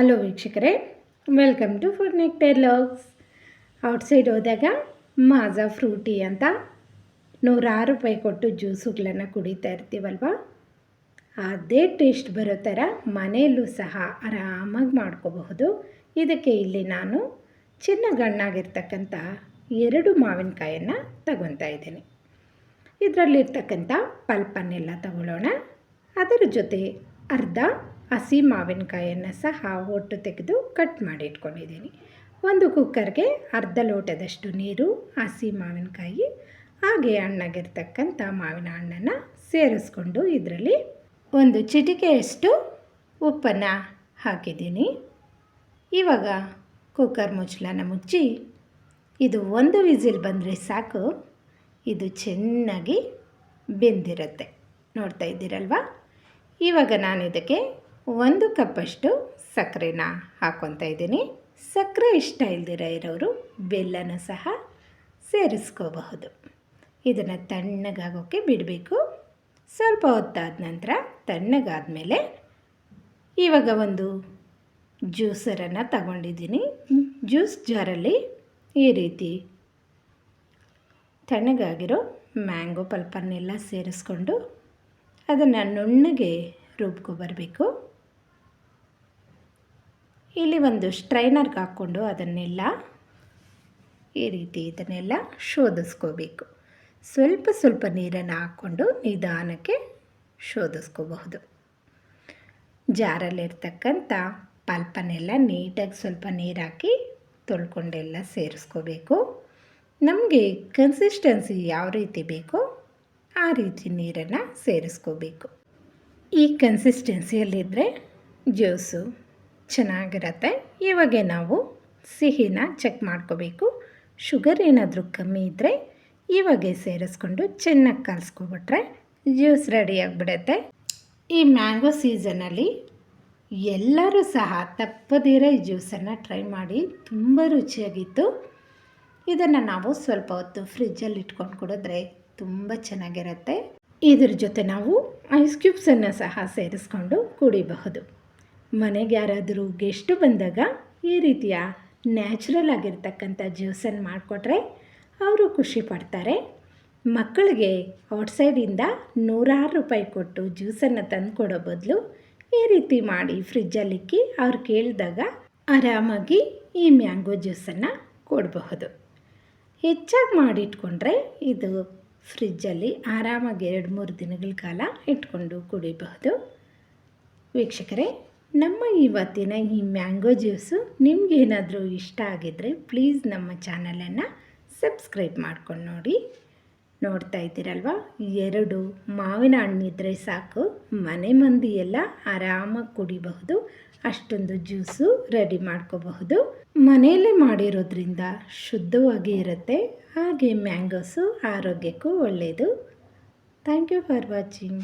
Hello ವೀಕ್ಷಕರೇ, welcome to food nectar logs. Outside ಹೋದಾಗ ಮಾಜಾ ಫ್ರೂಟಿ ಅಂತ 106 ರೂಪಾಯಿ ಕೊಟ್ಟು ಜ್ಯೂಸುಗಳನ್ನು ಕುಡಿತಾ ಇರ್ತೀವಲ್ವ, ಅದೇ ಟೇಸ್ಟ್ ಬರೋ ಥರ ಮನೆಯಲ್ಲೂ ಸಹ ಆರಾಮಾಗಿ ಮಾಡ್ಕೋಬಹುದು. ಇದಕ್ಕೆ ಇಲ್ಲಿ ನಾನು ಚಿನ್ನಗಣ್ಣಾಗಿರ್ತಕ್ಕಂಥ 2 ಮಾವಿನಕಾಯನ್ನು ತಗೊತಾ ಇದ್ದೀನಿ. ಇದರಲ್ಲಿರ್ತಕ್ಕಂಥ ಪಲ್ಪನ್ನೆಲ್ಲ ತಗೊಳ್ಳೋಣ. ಅದರ ಜೊತೆ ಅರ್ಧ ಹಸಿ ಮಾವಿನಕಾಯನ್ನು ಸಹ ಒಟ್ಟು ತೆಗೆದು ಕಟ್ ಮಾಡಿ ಇಟ್ಕೊಂಡಿದ್ದೀನಿ. ಒಂದು ಕುಕ್ಕರ್ಗೆ ಅರ್ಧ ಲೋಟದಷ್ಟು ನೀರು, ಹಸಿ ಮಾವಿನಕಾಯಿ ಹಾಗೆ ಹಣ್ಣಾಗಿರ್ತಕ್ಕಂಥ ಮಾವಿನ ಹಣ್ಣನ್ನು ಸೇರಿಸ್ಕೊಂಡು ಇದರಲ್ಲಿ ಒಂದು ಚಿಟಿಕೆಯಷ್ಟು ಉಪ್ಪನ್ನು ಹಾಕಿದ್ದೀನಿ. ಇವಾಗ ಕುಕ್ಕರ್ ಮುಚ್ಚಳನ ಮುಚ್ಚಿ ಇದು 1 ವಿಸಿಲ್ ಬಂದರೆ ಸಾಕು. ಇದು ಚೆನ್ನಾಗಿ ಬೆಂದಿರುತ್ತೆ, ನೋಡ್ತಾ ಇದ್ದೀರಲ್ವ. ಇವಾಗ ನಾನು ಇದಕ್ಕೆ 1 ಕಪ್ಪಷ್ಟು ಸಕ್ಕರೆನ ಹಾಕ್ಕೊತಾ ಇದ್ದೀನಿ. ಸಕ್ಕರೆ ಇಷ್ಟ ಇಲ್ದಿರ ಇರೋರು ಬೆಲ್ಲನ ಸಹ ಸೇರಿಸ್ಕೋಬಹುದು. ಇದನ್ನು ತಣ್ಣಗಾಗೋಕ್ಕೆ ಬಿಡಬೇಕು. ಸ್ವಲ್ಪ ಹೊತ್ತಾದ ನಂತರ ತಣ್ಣಗಾದ ಇವಾಗ ಒಂದು ಜ್ಯೂಸರನ್ನು ತಗೊಂಡಿದ್ದೀನಿ. ಜ್ಯೂಸ್ ಜಾರಲ್ಲಿ ಈ ರೀತಿ ತಣ್ಣಗಾಗಿರೋ ಮ್ಯಾಂಗೋ ಪಲ್ಪನ್ನೆಲ್ಲ ಸೇರಿಸ್ಕೊಂಡು ಅದನ್ನು ನುಣ್ಣಗೆ ರುಬ್ಕೊಬರಬೇಕು. ಇಲ್ಲಿ ಒಂದು ಸ್ಟ್ರೈನರ್ಗೆ ಹಾಕ್ಕೊಂಡು ಅದನ್ನೆಲ್ಲ ಈ ರೀತಿ ಇದನ್ನೆಲ್ಲ ಶೋಧಿಸ್ಕೋಬೇಕು. ಸ್ವಲ್ಪ ನೀರನ್ನು ಹಾಕ್ಕೊಂಡು ನಿಧಾನಕ್ಕೆ ಶೋಧಿಸ್ಕೋಬಹುದು. ಜಾರಲ್ಲಿರ್ತಕ್ಕಂಥ ಪಲ್ಪನ್ನೆಲ್ಲ ನೀಟಾಗಿ ಸ್ವಲ್ಪ ನೀರು ಹಾಕಿ ತೊಳ್ಕೊಂಡೆಲ್ಲ ಸೇರಿಸ್ಕೋಬೇಕು. ನಮಗೆ ಕನ್ಸಿಸ್ಟೆನ್ಸಿ ಯಾವ ರೀತಿ ಬೇಕೋ ಆ ರೀತಿ ನೀರನ್ನು ಸೇರಿಸ್ಕೋಬೇಕು. ಈ ಕನ್ಸಿಸ್ಟೆನ್ಸಿಯಲ್ಲಿದ್ದರೆ ಜ್ಯೂಸು ಚೆನ್ನಾಗಿರುತ್ತೆ. ಇವಾಗ ನಾವು ಸಿಹಿನ ಚೆಕ್ ಮಾಡ್ಕೋಬೇಕು. ಶುಗರ್ ಏನಾದರೂ ಕಮ್ಮಿ ಇದ್ದರೆ ಇವಾಗೆ ಸೇರಿಸ್ಕೊಂಡು ಚೆನ್ನಾಗಿ ಕಲಿಸ್ಕೊಬಿಟ್ರೆ ಜ್ಯೂಸ್ ರೆಡಿಯಾಗಿಬಿಡುತ್ತೆ. ಈ ಮ್ಯಾಂಗೋ ಸೀಸನಲ್ಲಿ ಎಲ್ಲರೂ ಸಹ ತಪ್ಪದಿರೋ ಈ ಜ್ಯೂಸನ್ನು ಟ್ರೈ ಮಾಡಿ, ತುಂಬ ರುಚಿಯಾಗಿತ್ತು. ಇದನ್ನು ನಾವು ಸ್ವಲ್ಪ ಹೊತ್ತು ಫ್ರಿಜ್ಜಲ್ಲಿ ಇಟ್ಕೊಂಡು ಕುಡಿದ್ರೆ ತುಂಬ ಚೆನ್ನಾಗಿರುತ್ತೆ. ಇದ್ರ ಜೊತೆ ನಾವು ಐಸ್ ಕ್ಯೂಬ್ಸನ್ನು ಸಹ ಸೇರಿಸ್ಕೊಂಡು ಕುಡಿಬಹುದು. ಮನೆಗೆ ಯಾರಾದರೂ ಗೆಸ್ಟು ಬಂದಾಗ ಈ ರೀತಿಯ ನ್ಯಾಚುರಲ್ ಆಗಿರ್ತಕ್ಕಂಥ ಜ್ಯೂಸನ್ನು ಮಾಡಿಕೊಟ್ರೆ ಅವರು ಖುಷಿ ಪಡ್ತಾರೆ. ಮಕ್ಕಳಿಗೆ ಔಟ್ಸೈಡಿಂದ 106 ರೂಪಾಯಿ ಕೊಟ್ಟು ಜ್ಯೂಸನ್ನು ತಂದು ಕೊಡೋ ಬದಲು ಈ ರೀತಿ ಮಾಡಿ ಫ್ರಿಜ್ಜಲ್ಲಿಕ್ಕಿ ಅವ್ರು ಕೇಳಿದಾಗ ಆರಾಮಾಗಿ ಈ ಮ್ಯಾಂಗೋ ಜ್ಯೂಸನ್ನು ಕೊಡಬಹುದು. ಹೆಚ್ಚಾಗಿ ಮಾಡಿಟ್ಕೊಂಡ್ರೆ ಇದು ಫ್ರಿಜ್ಜಲ್ಲಿ ಆರಾಮಾಗಿ 2-3 ದಿನಗಳ ಕಾಲ ಇಟ್ಕೊಂಡು ಕುಡಿಬಹುದು. ವೀಕ್ಷಕರೇ, ನಮ್ಮ ಇವತ್ತಿನ ಈ ಮ್ಯಾಂಗೋ ಜ್ಯೂಸು ನಿಮಗೇನಾದರೂ ಇಷ್ಟ ಆಗಿದ್ದರೆ ಪ್ಲೀಸ್ ನಮ್ಮ ಚಾನಲನ್ನು ಸಬ್ಸ್ಕ್ರೈಬ್ ಮಾಡ್ಕೊಂಡು ನೋಡಿ. ನೋಡ್ತಾ ಇದ್ದೀರಲ್ವ, 2 ಮಾವಿನ ಹಣ್ಣಿದ್ರೆ ಸಾಕು, ಮನೆ ಮಂದಿ ಎಲ್ಲ ಆರಾಮಾಗಿ ಕುಡಿಬಹುದು. ಅಷ್ಟೊಂದು ಜ್ಯೂಸು ರೆಡಿ ಮಾಡ್ಕೋಬಹುದು. ಮನೆಯಲ್ಲೇ ಮಾಡಿರೋದ್ರಿಂದ ಶುದ್ಧವಾಗಿ ಇರುತ್ತೆ. ಹಾಗೆ ಮ್ಯಾಂಗೋಸು ಆರೋಗ್ಯಕ್ಕೂ ಒಳ್ಳೆಯದು. Thank you for watching.